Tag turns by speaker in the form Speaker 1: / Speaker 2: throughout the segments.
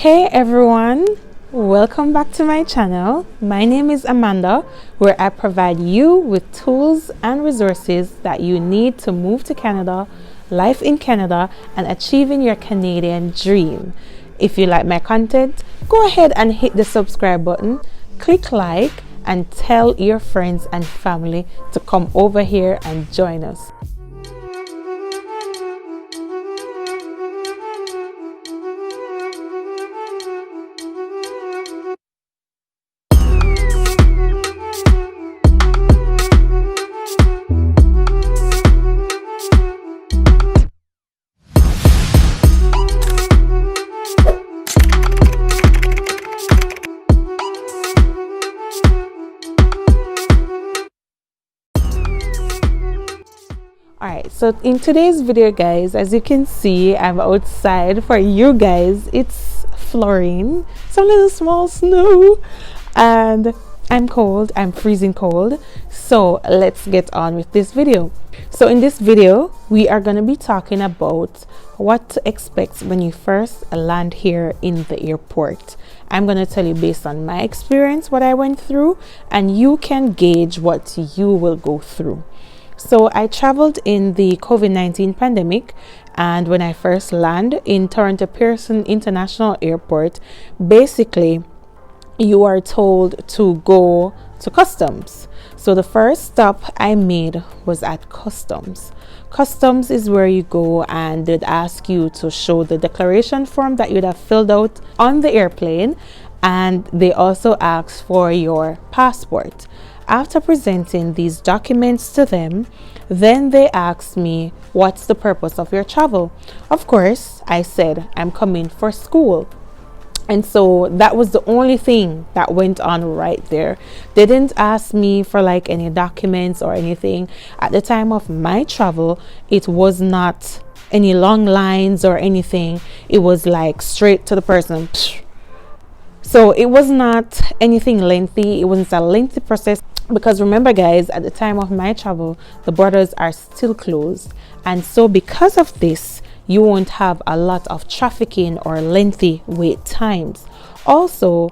Speaker 1: Hey everyone, welcome back to my channel. My name is Amanda, where I provide you with tools and resources that you need to move to Canada, life in Canada, and achieving your Canadian dream. If you like my content, go ahead and hit the subscribe button, click like, and tell your friends and family to come over here and join us. Alright, so in today's video guys, as you can see, I'm outside. For you guys, it's flooring, some little small snow, and I'm cold, I'm freezing cold. So let's get on with this video. So in this video, we are going to be talking about what to expect when you first land here in the airport. I'm going to tell you based on my experience what I went through, and you can gauge what you will go through. So I traveled in the COVID-19 pandemic, and when I first landed in Toronto Pearson International Airport, basically you are told to go to customs. So the first stop I made was at customs. Customs is where you go and they'd ask you to show the declaration form that you'd have filled out on the airplane, and they also ask for your passport. After presenting these documents to them, then they asked me, what's the purpose of your travel? Of course, I said, I'm coming for school. And so that was the only thing that went on right there. They didn't ask me for like any documents or anything. At the time of my travel, it was not any long lines or anything. It was like straight to the person. So it was not anything lengthy. It wasn't a lengthy process. Because remember guys, at the time of my travel, the borders are still closed, and so because of this, you won't have a lot of trafficking or lengthy wait times. Also,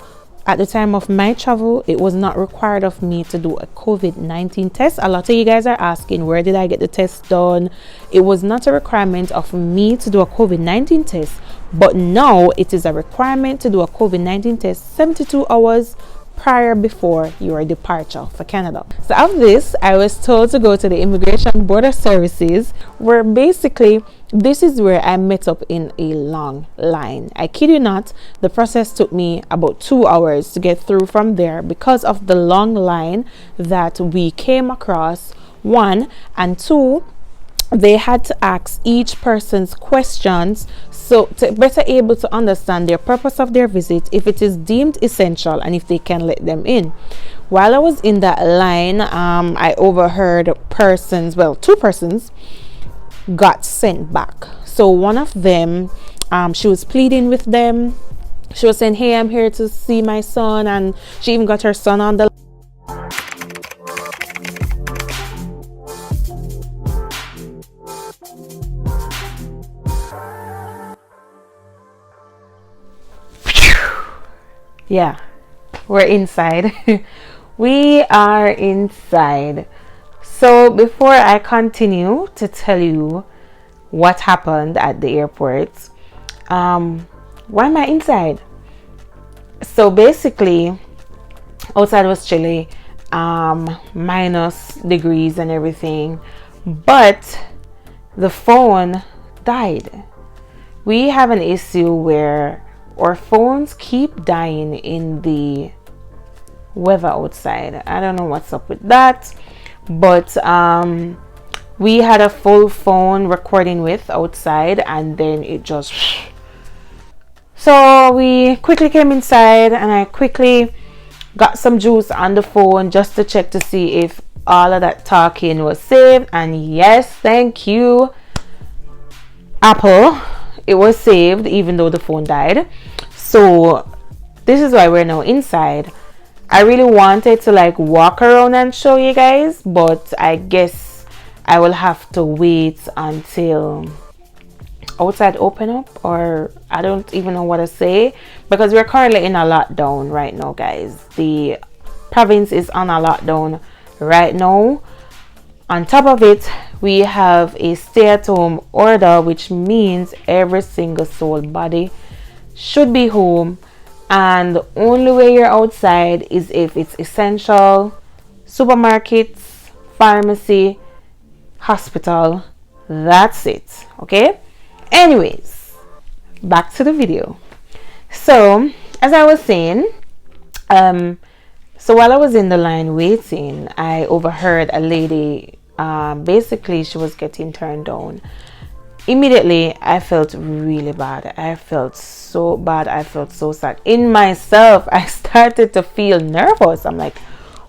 Speaker 1: at the time of my travel, it was not required of me to do a COVID-19 test. A lot of you guys are asking, where did I get the test done? It was not a requirement of me to do a COVID-19 test, but now it is a requirement to do a COVID-19 test 72 hours prior before your departure for Canada. So after this, I was told to go to the Immigration Border Services, where basically this is where I met up in a long line. I kid you not, the process took me about 2 hours to get through from there because of the long line that we came across, one, and two, they had to ask each person's questions so to better able to understand their purpose of their visit, if it is deemed essential, and if they can let them in. While I was in that line, I overheard two persons got sent back. So one of them, she was pleading with them. She was saying, hey, I'm here to see my son, and she even got her son on the yeah, we're inside. We are inside. So before I continue to tell you what happened at the airport, why am I inside? So basically, outside was chilly, minus degrees and everything, but the phone died. We have an issue where our phones keep dying in the weather outside. I don't know what's up with that, but we had a full phone recording with outside, and then it just so we quickly came inside, and I quickly got some juice on the phone just to check to see if all of that talking was saved, and yes, thank you Apple, it was saved even though the phone died. So this is why we're now inside. I really wanted to like walk around and show you guys, but I guess I will have to wait until outside open up, or I don't even know what to say, because we're currently in a lockdown right now, guys. The province is on a lockdown right now. On top of it, we have a stay-at-home order, which means every single soul body should be home, and the only way you're outside is if it's essential. Supermarkets, pharmacy, hospital, that's it. Okay, anyways, back to the video. So as I was saying, so while I was in the line waiting, I overheard a lady, basically she was getting turned down. Immediately I felt really bad. I felt so bad. I felt so sad in myself. I started to feel nervous. I'm like,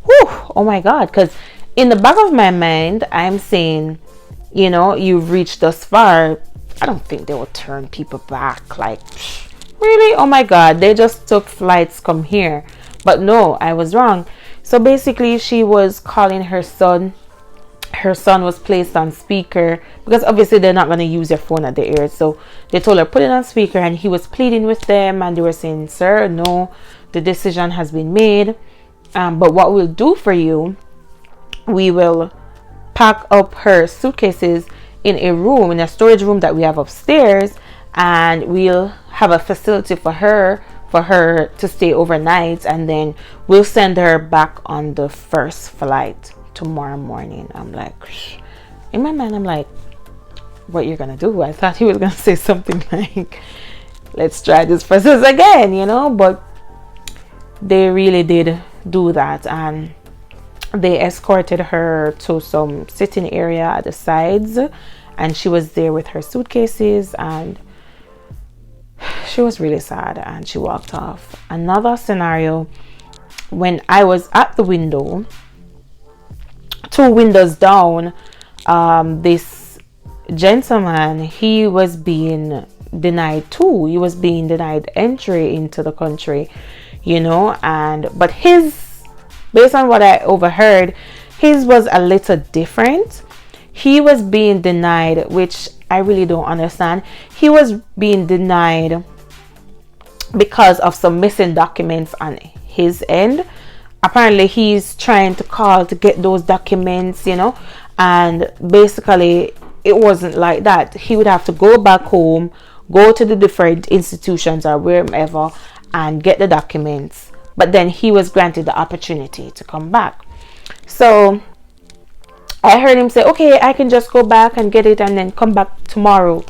Speaker 1: whew, oh my God, because in the back of my mind I'm saying, you know, you've reached thus far, I don't think they will turn people back. Like, really? Oh my God, they just took flights come here. But no, I was wrong. So basically she was calling her son. Her son was placed on speaker, because obviously they're not going to use their phone at the ear. So they told her, put it on speaker, and he was pleading with them, and they were saying, sir, no, the decision has been made. But what we'll do for you, we will pack up her suitcases in a room, in a storage room that we have upstairs, and we'll have a facility for her to stay overnight, and then we'll send her back on the first flight tomorrow morning. I'm like, in my mind, I'm like, what you're gonna do? I thought he was gonna say something like, let's try this process again, you know, but they really did do that, and they escorted her to some sitting area at the sides, and she was there with her suitcases, and she was really sad, and she walked off. Another scenario, when I was at the window, 2 windows down, this gentleman, he was being denied too. He was being denied entry into the country, you know, but his, based on what I overheard, his was a little different. He was being denied, which I really don't understand. He was being denied because of some missing documents on his end. Apparently he's trying to call to get those documents, you know, and basically it wasn't like that. He would have to go back home, go to the different institutions or wherever, and get the documents. But then he was granted the opportunity to come back. So I heard him say, okay, I can just go back and get it and then come back tomorrow.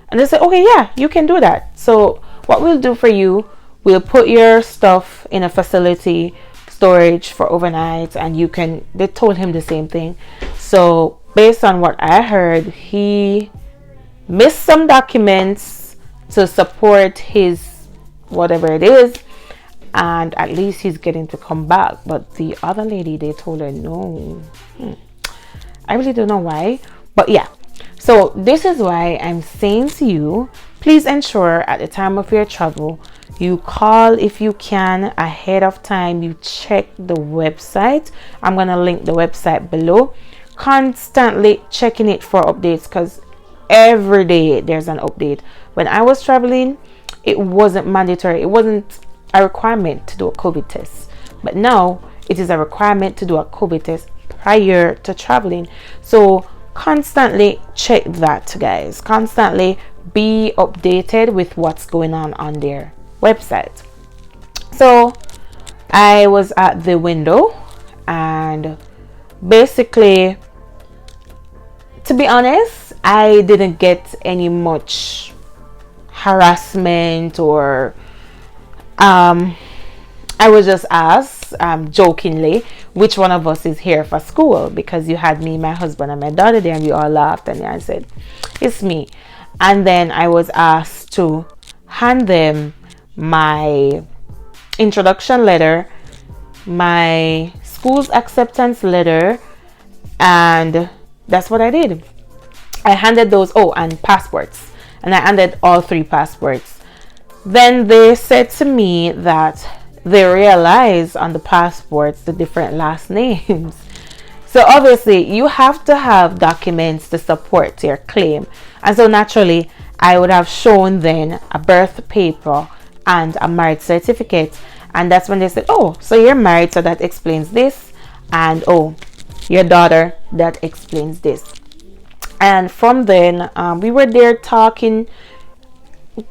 Speaker 1: And they said, okay, yeah, you can do that. So what we'll do for you, we'll put your stuff in a facility, storage for overnight, and you can, they told him the same thing. So based on what I heard, he missed some documents to support his whatever it is, and at least he's getting to come back. But the other lady, they told her no. I really don't know why, but yeah. So this is why I'm saying to you, please ensure at the time of your travel, you call if you can ahead of time. You check the website. I'm gonna link the website below. Constantly checking it for updates, because every day there's an update. When I was traveling, it wasn't mandatory. It wasn't a requirement to do a COVID test, but now it is a requirement to do a COVID test prior to traveling. So constantly check that, guys. Constantly be updated with what's going on their website. So I was at the window, and basically, to be honest, I didn't get any much harassment, or I was just asked jokingly which one of us is here for school, because you had me, my husband, and my daughter there, and we all laughed, and I said it's me. And then I was asked to hand them my introduction letter, my school's acceptance letter, and that's what I did. I handed those, oh, and passports, and I handed all 3 passports. Then they said to me that they realized on the passports the different last names. So obviously you have to have documents to support your claim, and so naturally I would have shown then a birth paper and a marriage certificate. And that's when they said, oh, so you're married, so that explains this. And oh, your daughter, that explains this. And from then, we were there talking.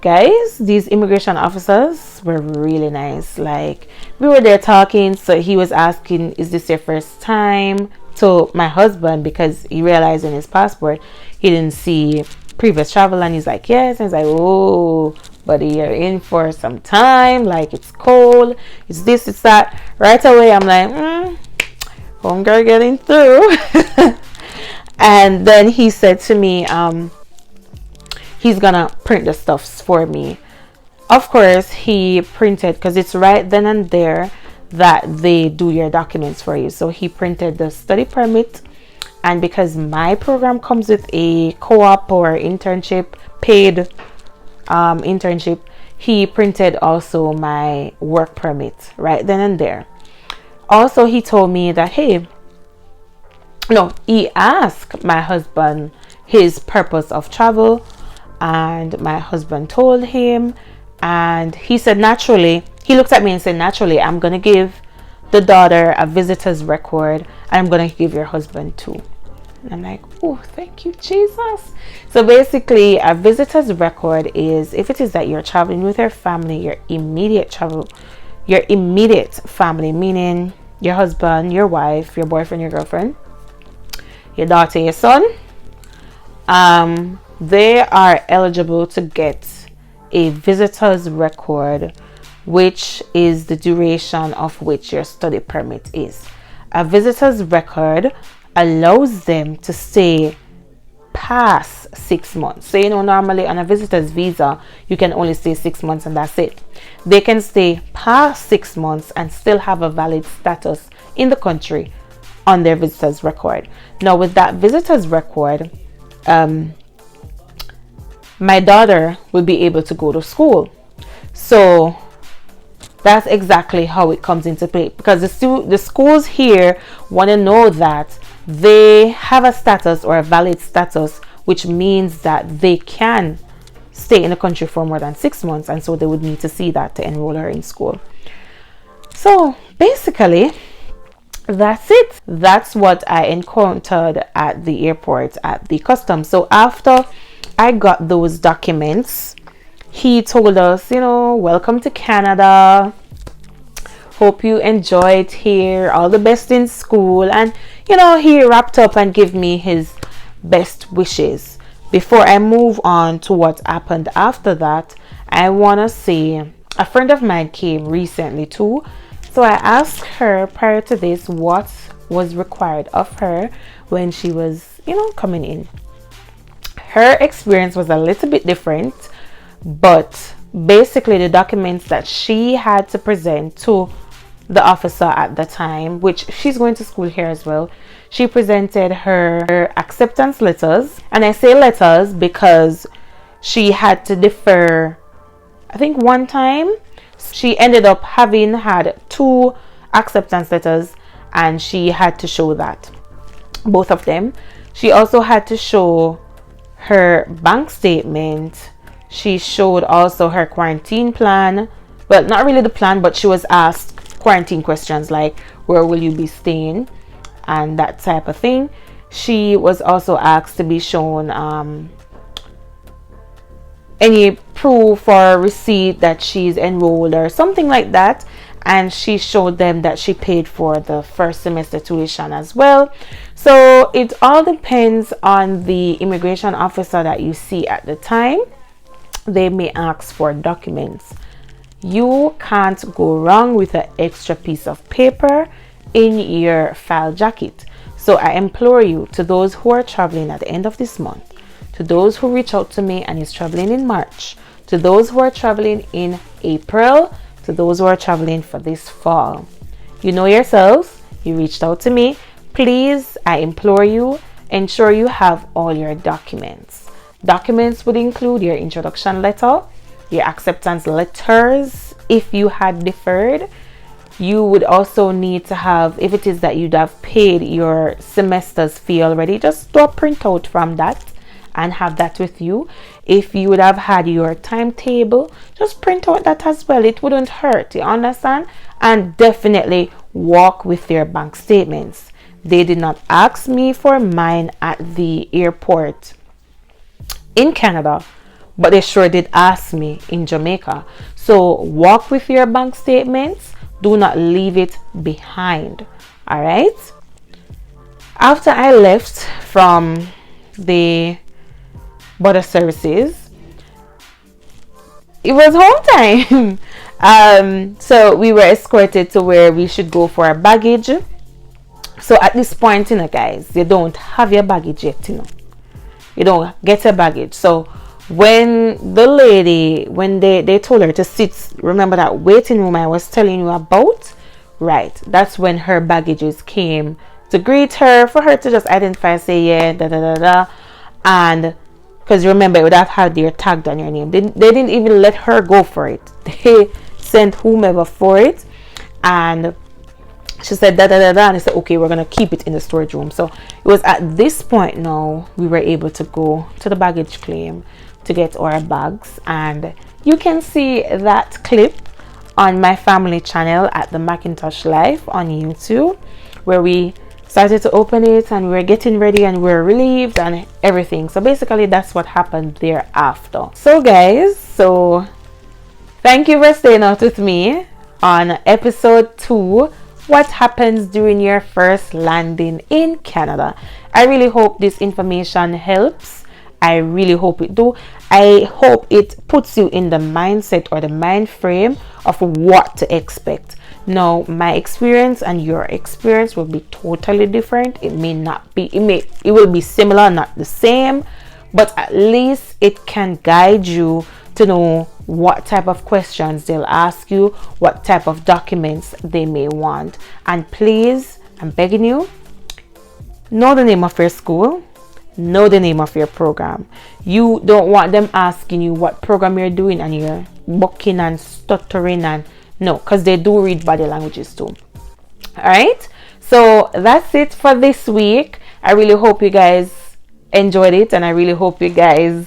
Speaker 1: Guys, these immigration officers were really nice. Like, we were there talking, so he was asking, is this your first time? To my husband, because he realized in his passport he didn't see previous travel, and he's like, yes. And he's like, oh buddy, you're in for some time, like it's cold, it's this, it's that. Right away I'm like, homegirl getting through. And then he said to me, he's gonna print the stuffs for me. Of course, he printed, because it's right then and there that they do your documents for you. So he printed the study permit, and because my program comes with a co-op or internship, paid internship, he printed also my work permit right then and there. Also, he told me that, hey, no, he asked my husband his purpose of travel, and my husband told him, and he said, naturally, he looked at me and said, naturally, I'm going to give the daughter a visitor's record, and I'm going to give your husband too. And I'm like, oh, thank you, Jesus. So basically, a visitor's record is if it is that you're traveling with your family, your immediate family, meaning your husband, your wife, your boyfriend, your girlfriend, your daughter, your son, they are eligible to get a visitor's record, which is the duration of which your study permit is. A visitor's record allows them to stay past 6 months. So, you know, normally on a visitor's visa, you can only stay 6 months and that's it. They can stay past 6 months and still have a valid status in the country on their visitor's record. Now, with that visitor's record, my daughter will be able to go to school. So that's exactly how it comes into play, because the schools here want to know that they have a status or a valid status, which means that they can stay in the country for more than 6 months, and so they would need to see that to enroll her in school. So basically, that's it. That's what I encountered at the airport, at the customs. So after I got those documents, he told us, you know, welcome to Canada, hope you enjoy it here, all the best in school. And you know, he wrapped up and gave me his best wishes. Before I move on to what happened after that, I want to say a friend of mine came recently too. So I asked her prior to this what was required of her when she was, you know, coming in. Her experience was a little bit different, but basically the documents that she had to present to the officer at the time, which she's going to school here as well, she presented her acceptance letters. And I say letters because she had to defer, I think one time she ended up having had 2 acceptance letters, and she had to show that, both of them. She also had to show her bank statement. She showed also her quarantine plan. Well, not really the plan, but she was asked quarantine questions like where will you be staying and that type of thing. She was also asked to be shown any proof or receipt that she's enrolled or something like that, and she showed them that she paid for the first semester tuition as well. So it all depends on the immigration officer that you see at the time. They may ask for documents. You can't go wrong with an extra piece of paper in your file jacket. So I implore you, to those who are traveling at the end of this month, to those who reach out to me and is traveling in March, to those who are traveling in April, to those who are traveling for this fall, you know yourselves, you reached out to me. Please, I implore you, ensure you have all your documents. Documents would include your introduction letter, your acceptance letters if you had deferred. You would also need to have, if it is that you'd have paid your semester's fee already, just do a printout from that and have that with you. If you would have had your timetable, just print out that as well. It wouldn't hurt, you understand? And definitely walk with your bank statements. They did not ask me for mine at the airport in Canada, but they sure did ask me in Jamaica. So walk with your bank statements. Do not leave it behind. All right. After I left from the border services, it was home time. So we were escorted to where we should go for our baggage. So at this point, guys, you don't have your baggage yet, you don't get a baggage. So when the lady, when they told her to sit, remember that waiting room I was telling you about, right? That's when her baggages came to greet her, for her to just identify, say yeah, da da da da. And because you remember, it would have had their tag on your name. They didn't even let her go for it. They sent whomever for it, and she said da da da da, and they said okay, we're gonna keep it in the storage room. So it was at this point now we were able to go to the baggage claim to get our bags, and you can see that clip on my family channel at the Macintosh Life on YouTube, where we started to open it and we were getting ready and we were relieved and everything. So basically that's what happened thereafter. So guys, so thank you for staying out with me on episode 2, what happens during your first landing in Canada. I really hope this information helps. I really hope it do. I hope it puts you in the mindset or the mind frame of what to expect. Now, my experience and your experience will be totally different. It may not be, it will be similar, not the same, but at least it can guide you to know what type of questions they'll ask you, what type of documents they may want. And please, I'm begging you, know the name of your school, know the name of your program. You don't want them asking you what program you're doing and you're bucking and stuttering, and no, because they do read body languages too. All right, so that's it for this week. I really hope you guys enjoyed it, and I really hope you guys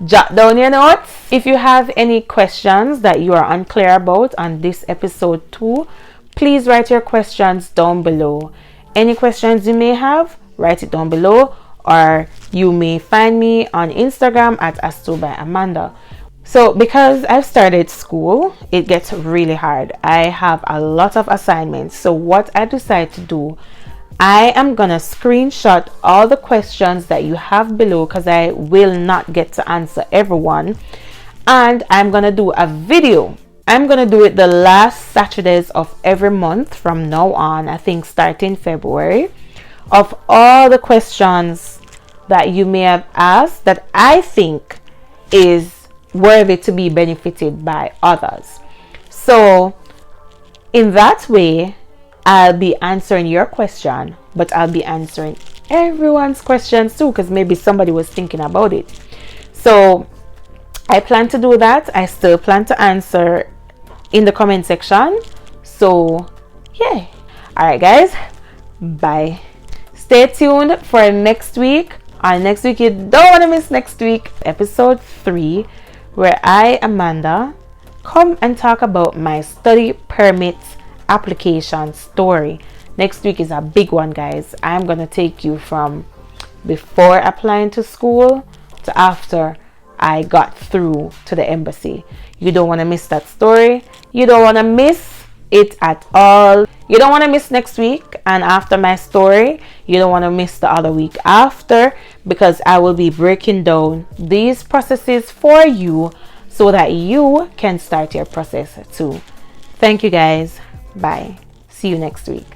Speaker 1: jot down your notes. If you have any questions that you are unclear about on this episode 2, please write your questions down below. Any questions you may have, write it down below, or you may find me on Instagram at Astu by Amanda. So because I've started school, it gets really hard. I have a lot of assignments. So what I decide to do, I am gonna screenshot all the questions that you have below, because I will not get to answer everyone, and I'm gonna do a video. I'm gonna do it the last Saturdays of every month from now on, I think starting February, of all the questions that you may have asked that I think is worthy to be benefited by others. So in that way, I'll be answering your question, but I'll be answering everyone's questions too, because maybe somebody was thinking about it. So I plan to do that. I still plan to answer in the comment section. So yeah, all right guys, bye. Stay tuned for next week. Next week, you don't want to miss next week, episode 3, where I, Amanda, come and talk about my study permit application story. Next week is a big one, guys. I'm gonna take you from before applying to school to after I got through to the embassy. You don't want to miss that story. You don't want to miss it at all. You don't want to miss next week, and after my story, you don't want to miss the other week after, because I will be breaking down these processes for you so that you can start your process too. Thank you guys. Bye. See you next week.